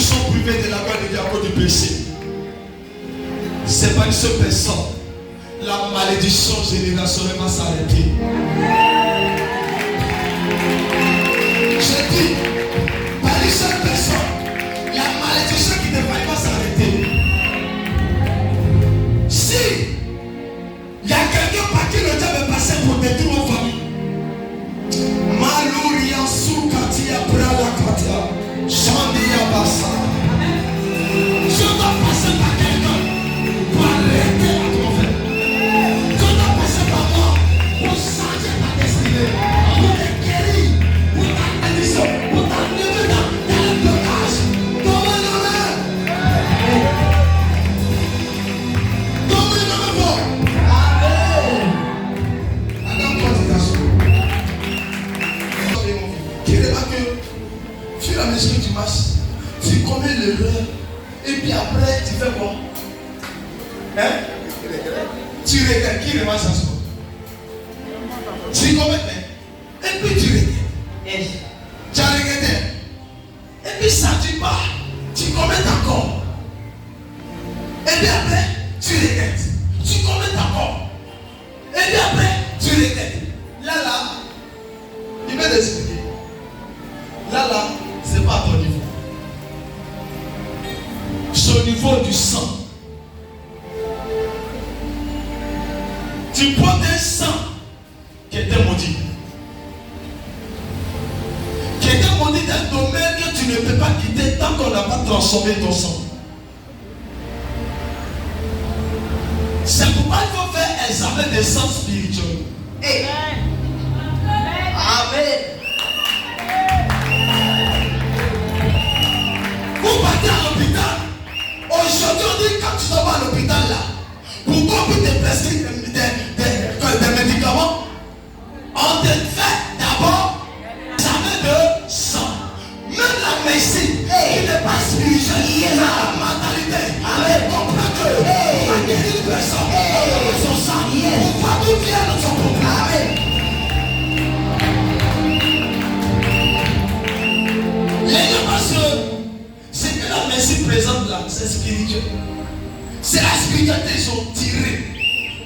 sont privés de la gloire de Dieu à cause du péché. C'est pas une seule personne. La malédiction générationnelle va s'arrêter. Je dis, pas une seule personne. La malédiction qui ne va pas s'arrêter. Si il y a quelqu'un par qui le diable est passé pour détruire nos familles, Malouria Soukatia Prala Katia Chandia Bassa, je dois passer par quelqu'un pour arrêter la trophée. Je dois passer par moi pour changer ta destinée, pour te guérir, pour ta malédiction, pour t'enlever dans le blocage. La mesure que tu marches, tu commets l'erreur et puis après tu fais quoi? Hein? Tu regrettes. Qui remarque ça? Tu commets et puis tu regrettes. Tu as regretté et puis ça tu pars, tu commets encore et puis après tu regrettes, tu commets encore et puis après tu regrettes. Là il va t'expliquer. Là c'est pas à ton niveau. C'est au niveau du sang. Tu prends un sang qui était maudit. Qui était maudit d'un domaine que tu ne peux pas quitter tant qu'on n'a pas transformé ton sang. C'est pourquoi il faut faire un examen de sang spirituel. Amen. Amen. Vous partez à l'hôpital. Aujourd'hui, on dit quand tu vas à l'hôpital là, pourquoi on peut te prescrire des médicaments? On te fait d'abord l'examen de sang. Même la médecine qui n'est pas spirituelle, la mentalité, elle comprend que pour guérir une personne, on a son sang. Pourquoi tout vient dans son programme? Les gens pensent que ce que la médecine présente là, c'est spirituel. C'est la spiritualité, ils sont tirés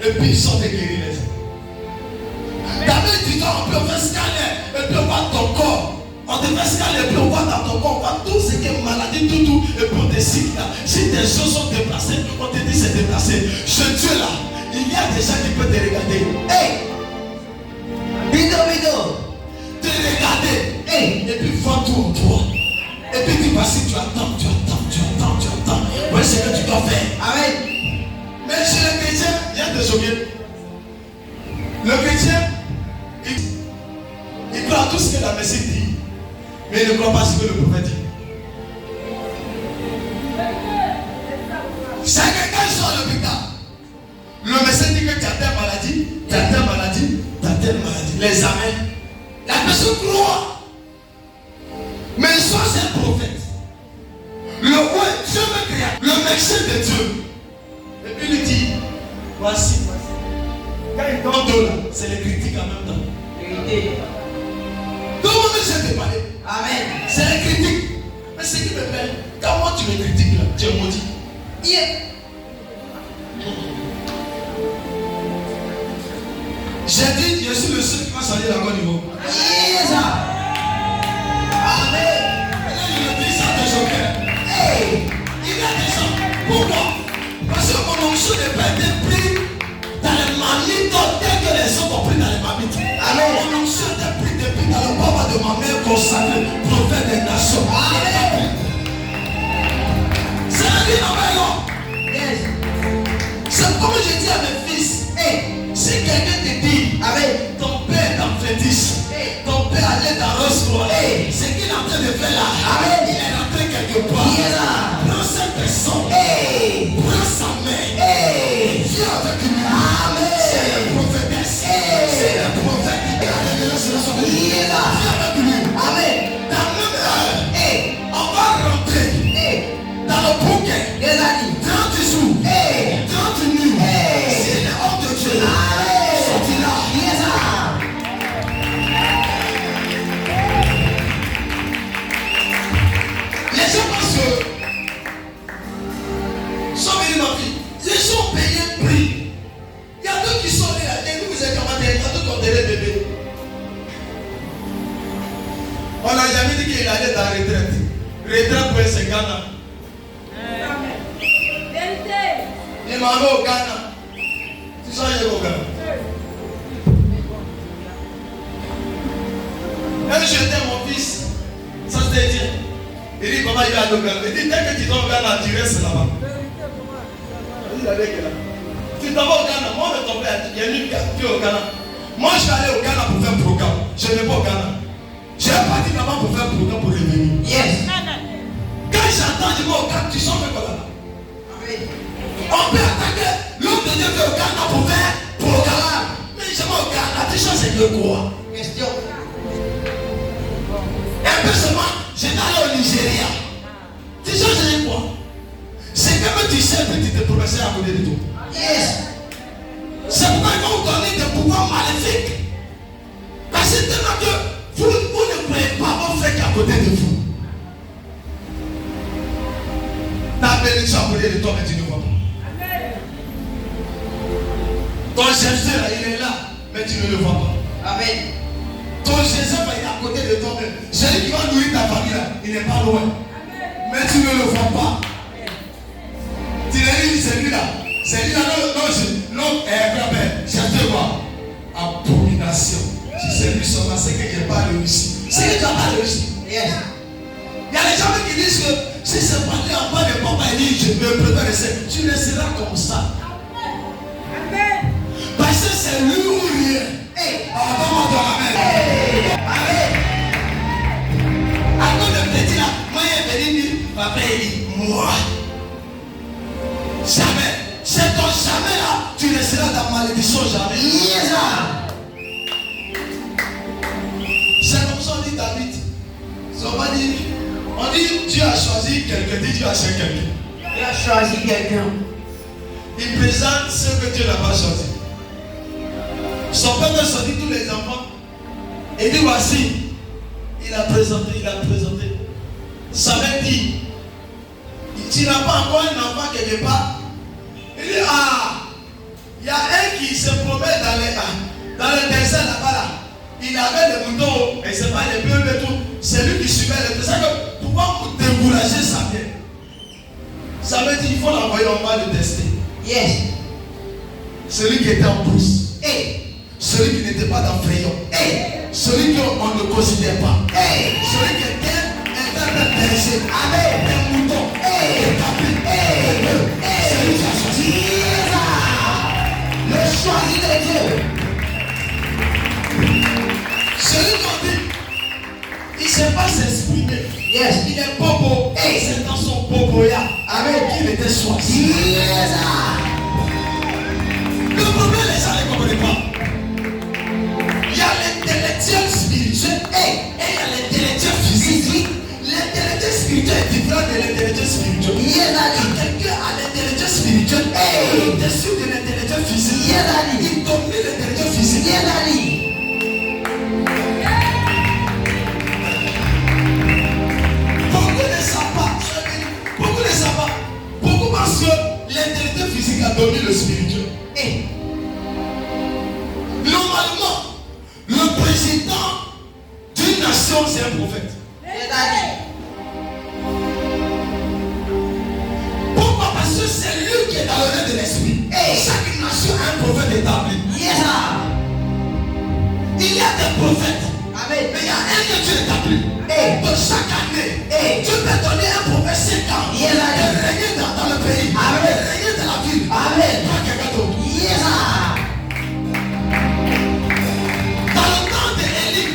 et puis ils sont guéris les gens. D'abord, tu dois, on peut faire scanner et puis on voit ton corps. On te fait scanner et puis on voit dans ton corps, on voit tout ce qui est maladie, tout, et puis on te cite là. Si tes choses sont déplacées, on te dit c'est déplacé. Ce Dieu là, il y a des gens qui peuvent te regarder. Hey! Bido! Te regarder, hey! Et puis voir tout en toi. Et puis tu passes, tu attends. Voilà ce que tu dois faire. Amen. Mais chez les chrétiens, il y a des oubliés. Le chrétien, il croit à tout ce que la médecine dit, mais il ne croit pas à ce que le prophète dit. C'est que quand ils sont à l'hôpital, le médecin dit que tu as telle maladie, tu as telle maladie, tu as telle maladie. Les amènes. La personne croit. Mais soit c'est un prophète. Le roi, Dieu me créa, le médecin de Dieu. Et puis il dit, voici. Quand il donne deux là, c'est les critiques en même temps. Tout le monde sait te parler. Amen. C'est les critiques. Mais ce qui me fait, quand moi tu me critiques là, tu es maudit. Yeah. J'ai dit, je suis le seul qui va salir à mon niveau. Yes. Amen. Il a des gens. Pourquoi? Parce que mon onction n'est pas été pris dans les mamites tel que les autres ont pris dans les mamites. Alors mon onction était pris depuis dans le baba de ma mère consacrée, prophète des nations. Amen. C'est la vie dans ma langue. Yes. C'est comme je dis à mes fils. Hey, si quelqu'un te dit, avec ton père est en fétiche, ton père allait dans Rose-Croix, ce qu'il est en train de faire là, amen, il est rentré quelque part. Prends cette personne, prends sa main, viens avec lui. Amen. C'est le prophétesse, c'est le prophète. Viens avec lui. Amen. Dans On n'a jamais dit qu'il allait dans la retraite. Retraite pour c'est Ghana. Il m'a allé au Ghana. Tu sais, il est au Ghana. Même j'étais mon fils, ça c'était dit. Il dit comment il va aller au Ghana. Il dit dès que tu vas au Ghana, tu restes là-bas. Il avait que là. Tu t'en vas au Ghana, moi de ton père, il y a une qui est au Ghana. Moi je suis allé au Ghana pour faire un programme. Je n'ai pas au Ghana. J'ai parti là-bas pour faire un programme pour revenir. Yes. Quand j'entends du mot au Ghana, tu sens que quoi là-bas. On peut attaquer l'homme de Dieu qui est au Ghana pour faire un programme. Mais je vais au Ghana, tu sais c'est de quoi? Question. Un peu seulement, j'étais allé au Nigeria. Tu sais c'est quoi? C'est que tu sais que tu te progresses à côté de toi. Yes. C'est pourquoi ils vont vous donner des pouvoirs maléfiques. Parce que tellement que vous ne pouvez pas vos frères qui à côté de vous. Ta bénédiction à côté de toi, mais tu ne vois pas. Ton chef là, il est là, mais tu ne le vois pas. Amen. Ton Jésus il est à côté de toi, mais celui qui va nourrir ta famille là, il n'est pas loin. Mais tu ne le vois pas. Tu l'as dit, c'est lui là. C'est lui là, non, cherchez quoi? Abomination. Si c'est lui seulement, c'est qu'il n'a pas réussi. C'est qu'il n'a pas réussi. Yes. Il y a des gens qui disent que si c'est pas lui en bas de papa, il dit je me prépare, tu resteras comme ça. Amen. Parce que c'est lui ou rien. Attends-moi ton amen. Amen. À cause de petit là, moi il est venu dire, papa il dit, moi. Jamais. C'est ton jamais là, tu resteras dans la malédiction jamais. Yes. C'est comme ça on dit David. On dit Dieu a choisi quelqu'un. Dieu a choisi quelqu'un. Dieu a choisi quelqu'un. Il présente ce que Dieu n'a pas choisi. Son père a choisi tous les enfants. Et dit voici. Il a présenté. Ça veut dire, tu n'as pas encore un enfant quelque part. Il dit, il y a un qui se promène dans le désert là-bas là. Il avait des moutons, et c'est pas les bœufs et tout. C'est lui qui suivait le désert. Pour pouvoir décourager sa vie. Ça veut dire qu'il faut l'envoyer, on va le tester. Yes. Celui qui était en brousse. Celui qui n'était pas dans Frayon. Celui qu'on ne considère pas. Celui qui était intéressé. Avec des moutons. Celui qui a choisi. Le choisi de Dieu. Celui qu'on dit, il ne sait pas s'exprimer. Yes. Il est bobo. C'est dans son boboya avec qui il était choisi. Yes. Le problème, les gens ne comprennent pas. Il y a l'intellectuel spirituel et il y a l'intellectuel physique. L'intellectuel spirituel est différent de l'intellectuel spirituel. Quand quelqu'un a l'intellectuel spirituel et au-dessus de l'intellectuel physique, il domine l'intellectuel physique. Beaucoup ne savent pas. Beaucoup pensent que l'intellectuel physique a dominé le spirituel. Normalement, le président d'une nation, c'est un prophète. Pourquoi? Parce que c'est lui qui est dans le règne de l'esprit. Chaque nation a un prophète établi. Il y a des prophètes. Mais il y a un que tu établis. Donc chaque année, tu peux donner un prophète 5 ans. Et régner dans le pays. Régner dans la ville. Pas quelqu'un d'autre. Dans le temps d'Élie,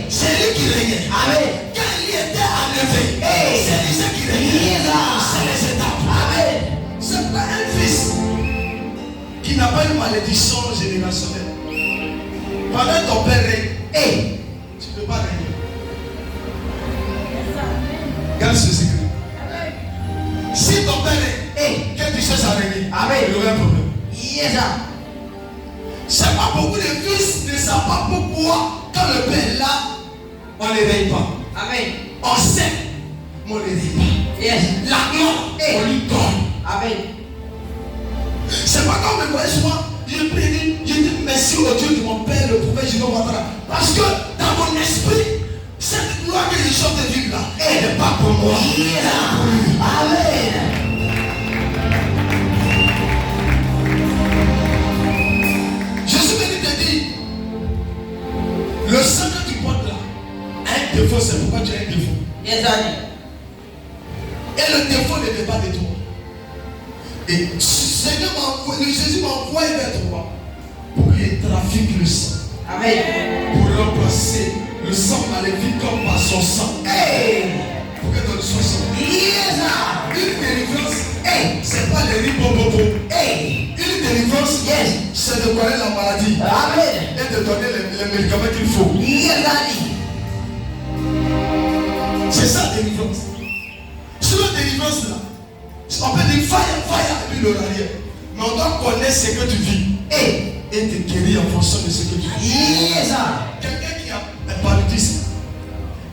c'est lui qui régnait. Quand il était enlevé, c'est lui qui régnait. C'est les étapes. C'est pas un fils qui n'a pas une malédiction générationnelle. Pendant ton père règne, tu ne peux pas régner. Garde ce secret. Si ton père règne, que tu cherches à régner, il y aura un problème. C'est pas beaucoup de fils ne savent pas pourquoi, quand le père est là, on ne règne pas. On sait, mais on ne règne pas. La gloire, on lui donne. C'est pas comme le voyez souvent. Je dis merci au Dieu de mon père, le prophète Jino Ouattara. Parce que dans mon esprit, cette gloire comme moi. Amen. Jésus venu te dire, le sang que tu portes là a un défaut, c'est pourquoi tu as un défaut. Yes, Daddy. Et le défaut ne dépend de toi. Et Seigneur Jésus m'a envoyé vers toi pour qu'il trafique le sang. Amen. Pour remplacer le sang maléfique comme par son sang. Hey. Pour que ton sang soit. Yes, Une délivrance, hey. c'est pas les ribobobo. Hey. Une délivrance, Yes. c'est de connaître la maladie. Amen. Et de donner les médicaments qu'il faut. Yes, Daddy. C'est ça la délivrance. Sur la délivrance là, on peut dire fire, fire, et puis le arrière. Mais on doit connaître ce que tu vis. Hey. Et te guérir en fonction de ce que tu vis. Yes, Quelqu'un qui a un paludisme,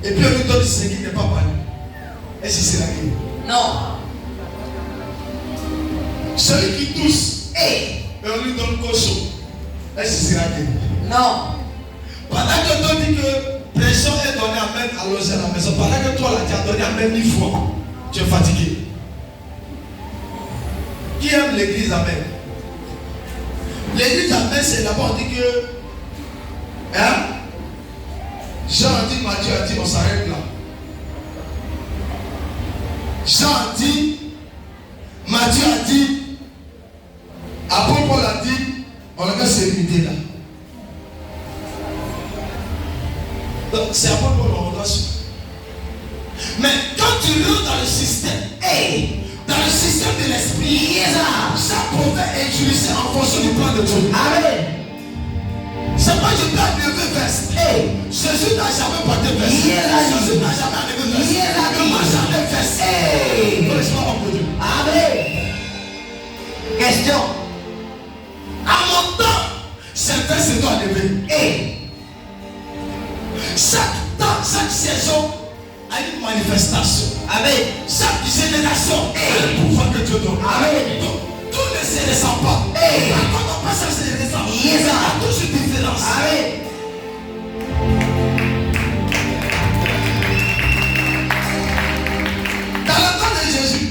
et puis on lui donne ce qui n'est pas palud. Est-ce que c'est la guéri? non. Celui qui tousse, Hey. et on lui donne cochon. Est-ce que c'est la guéri? non. Pendant que toi dis que pression est donnée à même à loger à la maison, pendant que toi là tu as donné à même 1000 fois, tu es fatigué. Qui aime l'église amen? L'église amen, c'est là-bas on dit que hein? Jean a dit, Matthieu a dit, on s'arrête là. Jean a dit, Matthieu a dit, apôtre Paul a dit, on va se limiter là. Donc c'est apôtre Paul on doit suivre. Mais quand tu rentres dans le système, Hey. dans le système de l'esprit, Yes, ça pouvait être utilisé en fonction du plan de Dieu. Amen. C'est pas je dois lever veste. Hey. Jésus n'a jamais porté veste. Jésus n'a jamais levé veste. Yeah. Ne m'a jamais veste. Hey. Laisse-moi homme de Dieu. Amen. Question. À mon temps, cette veste doit lever. Hey. Chaque temps, chaque saison a une manifestation. Amen. Chaque génération a un pouvoir que Dieu donne. Amen. Donc, tout ne se descend pas. Hey. Quand on passe à se descend, Yes, il y a toujours une différence. Amen. Dans le temps de Jésus,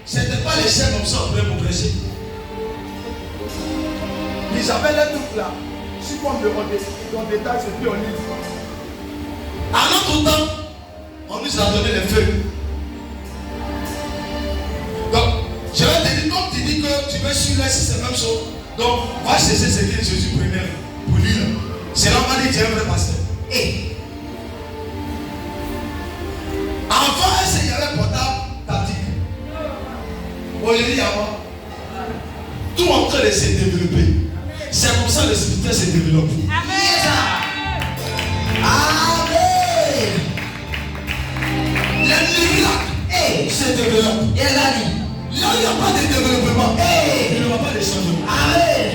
ce n'était pas les chefs comme ça en train pour prêcher. Ils avaient les trucs là. Si on demande dans des taxes et puis on lit. À notre temps, on nous a donné les feuilles. Donc, je vais te dire, comme tu dis que tu veux suivre là, si c'est la même chose. Donc, va chercher ce que Jésus prenait pour lire. C'est là qu'on va dire tu es un vrai pasteur. Hey. Avant, il y avait portable tactique. Aujourd'hui, il y a quoi? Tout en train de se développer. C'est comme ça que le spirituel se développe. Yes, Amen. Les miracles Hey. se développent. Yes, Daddy. Là, il n'y a pas de développement. Hey. Il n'y aura pas de changement. Amen.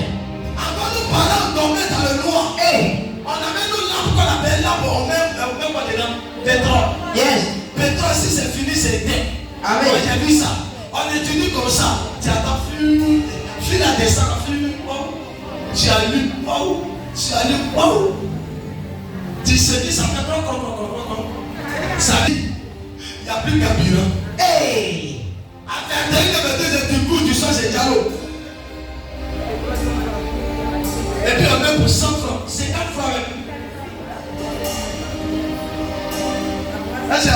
Avant, nos parents dormaient dans le noir. Hey. On avait nos lampes qu'on appelle lampes. On met quoi dedans? Pétrole. Yes. Pétrole, si c'est fini, c'est éteint. Amen. Moi, j'ai vu ça. On étudie comme ça. Tu attends, file la descente, tu allumes, tu allumes, tu sais que ça fait ça dit, il n'y a plus carburant. Hey. Après, dès que tu cours, tu sors, c'est dialogue. Et puis on met pour 100 francs, 50 francs. Là, c'est